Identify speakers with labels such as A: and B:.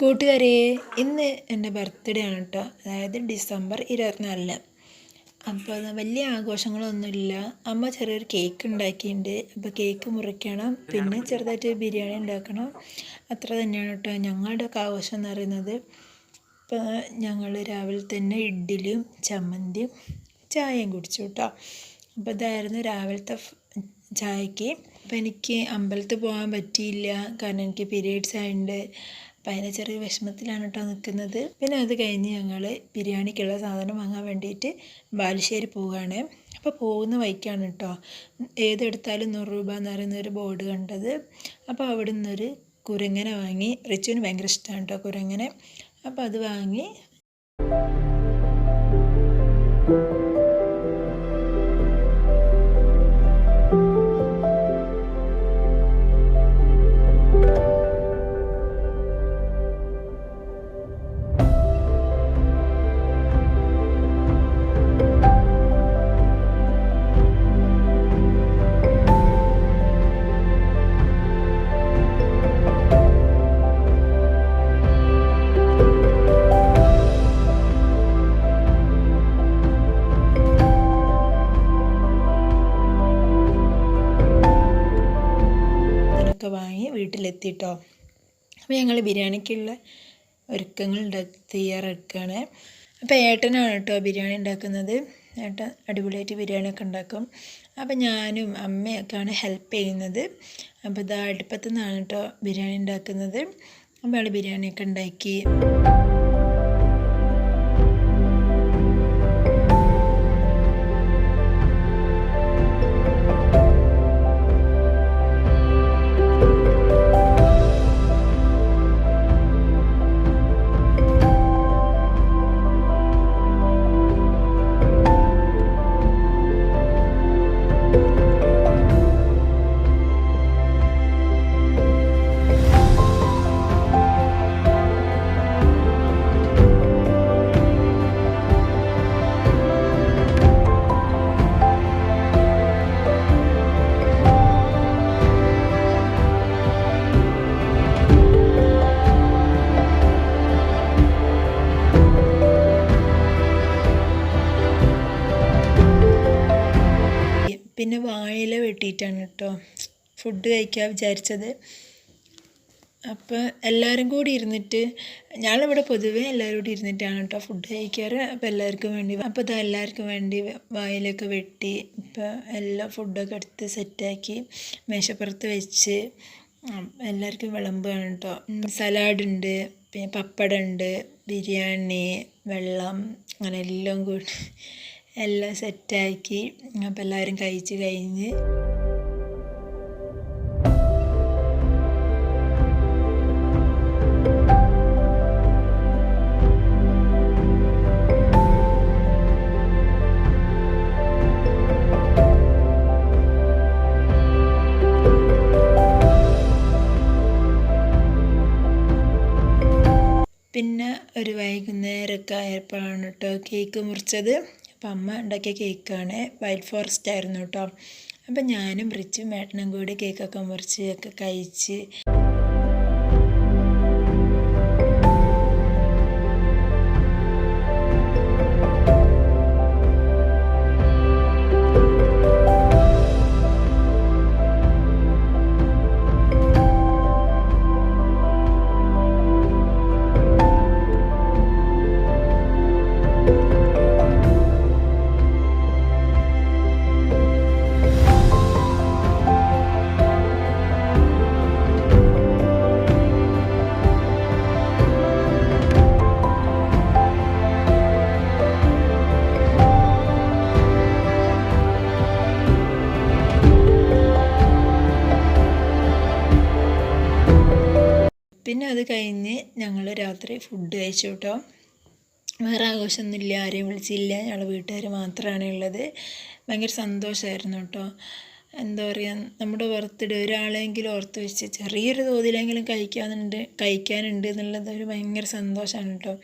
A: കൂട്ടുകാരെ, ഇന്ന് എൻ്റെ ബർത്ത്ഡേ ആണ് കേട്ടോ. അതായത് ഡിസംബർ 24. അപ്പോൾ വലിയ ആഘോഷങ്ങളൊന്നുമില്ല. അമ്മ ചെറിയൊരു കേക്ക് ഉണ്ടാക്കിയിട്ടുണ്ട്. അപ്പോൾ കേക്ക് മുറിക്കണം, പിന്നെ ചെറുതായിട്ട് ബിരിയാണി ഉണ്ടാക്കണം. അത്ര തന്നെയാണ് കേട്ടോ ഞങ്ങളുടെ ഒക്കെ ആഘോഷം എന്ന് പറയുന്നത്. ഇപ്പോൾ ഞങ്ങൾ രാവിലെ തന്നെ ഇഡ്ഡലിയും ചമ്മന്തിയും ചായയും കുടിച്ചു കേട്ടോ. അപ്പോൾ ഇതായിരുന്നു രാവിലത്തെ ചായക്ക്. അപ്പോൾ എനിക്ക് അമ്പലത്തിൽ പോകാൻ പറ്റിയില്ല, കാരണം എനിക്ക് പീരീഡ്സ് ആയിട്ടുണ്ട്. അപ്പം അതിന് ചെറിയ വിഷമത്തിലാണ് കേട്ടോ നിൽക്കുന്നത്. പിന്നെ അത് കഴിഞ്ഞ് ഞങ്ങൾ ബിരിയാണിക്കുള്ള സാധനം വാങ്ങാൻ വേണ്ടിയിട്ട് ബാലുശ്ശേരി പോവുകയാണ്. അപ്പോൾ പോകുന്ന വഴിക്കാണ് കേട്ടോ ഏതെടുത്താലും 100 രൂപ എന്ന് പറയുന്നൊരു ബോർഡ് കണ്ടത്. അപ്പോൾ അവിടെ നിന്നൊരു കുരങ്ങനെ വാങ്ങി. റിച്ചുവിന് ഭയങ്കര ഇഷ്ടമാണ് കേട്ടോ കുരങ്ങനെ. അപ്പോൾ അത് വാങ്ങി. വാങ്ങി വീട്ടിലെത്തിട്ടോ. അപ്പോൾ ഞങ്ങൾ ബിരിയാണിക്കുള്ള ഒരുക്കങ്ങൾ തയ്യാറാക്കുകയാണ്. അപ്പോൾ ഏട്ടനാണ് കേട്ടോ ബിരിയാണി ഉണ്ടാക്കുന്നത്. ഏട്ടൻ അടിപൊളിയായിട്ട് ബിരിയാണിയൊക്കെ ഉണ്ടാക്കും. അപ്പോൾ ഞാനും അമ്മയൊക്കെയാണ് ഹെൽപ്പ് ചെയ്യുന്നത്. അപ്പോൾ ഇതാ അടുപ്പത്തു നിന്നാണ് കേട്ടോ ബിരിയാണി ഉണ്ടാക്കുന്നത്. അപ്പോൾ ഞങ്ങൾ ബിരിയാണിയൊക്കെ ഉണ്ടാക്കി. പിന്നെ വാഴയില വെട്ടിയിട്ടാണ് കേട്ടോ ഫുഡ് കഴിക്കാൻ വിചാരിച്ചത്. അപ്പോൾ എല്ലാവരും കൂടി ഇരുന്നിട്ട്, ഞങ്ങളിവിടെ പൊതുവേ എല്ലാവരും കൂടി ഇരുന്നിട്ടാണ് കേട്ടോ ഫുഡ് കഴിക്കാറ്. അപ്പോൾ എല്ലാവർക്കും വേണ്ടി, അപ്പോൾ ഇതാ എല്ലാവർക്കും വേണ്ടി വാഴയിലൊക്കെ വെട്ടി ഇപ്പോൾ എല്ലാ ഫുഡൊക്കെ എടുത്ത് സെറ്റാക്കി മേശപ്പുറത്ത് വെച്ച് എല്ലാവർക്കും വിളമ്പുകയാണ് കേട്ടോ. സലാഡുണ്ട്, പിന്നെ പപ്പടമുണ്ട്, ബിരിയാണി, വെള്ളം, അങ്ങനെ എല്ലാം കൂടി എല്ലാം സെറ്റാക്കി. അപ്പോൾ എല്ലാവരും കഴിച്ച് കഴിഞ്ഞ് പിന്നെ ഒരു വൈകുന്നേരമൊക്കെ ആയപ്പോഴാണ് കേട്ടോ കേക്ക് മുറിച്ചത്. അപ്പം അമ്മ ഉണ്ടാക്കിയ കേക്കാണ്, വൈറ്റ് ഫോറസ്റ്റ് ആയിരുന്നു കേട്ടോ. അപ്പം ഞാനും റിച്ചും ഏട്ടനും കൂടി കേക്കൊക്കെ മുറിച്ച് ഒക്കെ കഴിച്ച്. പിന്നെ അത് കഴിഞ്ഞ് ഞങ്ങൾ രാത്രി ഫുഡ് കഴിച്ചു കേട്ടോ. വേറെ ആഘോഷമൊന്നുമില്ല, ആരെയും വിളിച്ചില്ല, ഞങ്ങൾ വീട്ടുകാർ മാത്രമാണ് ഉള്ളത്. ഭയങ്കര സന്തോഷമായിരുന്നു കേട്ടോ. എന്താ പറയുക, നമ്മുടെ ബർത്ത്ഡേ ഒരാളെങ്കിലും ഓർത്ത് വെച്ച് ചെറിയൊരു തോതിലെങ്കിലും കഴിക്കാനുണ്ട് എന്നുള്ളത് ഒരു ഭയങ്കര സന്തോഷമാണ് കേട്ടോ.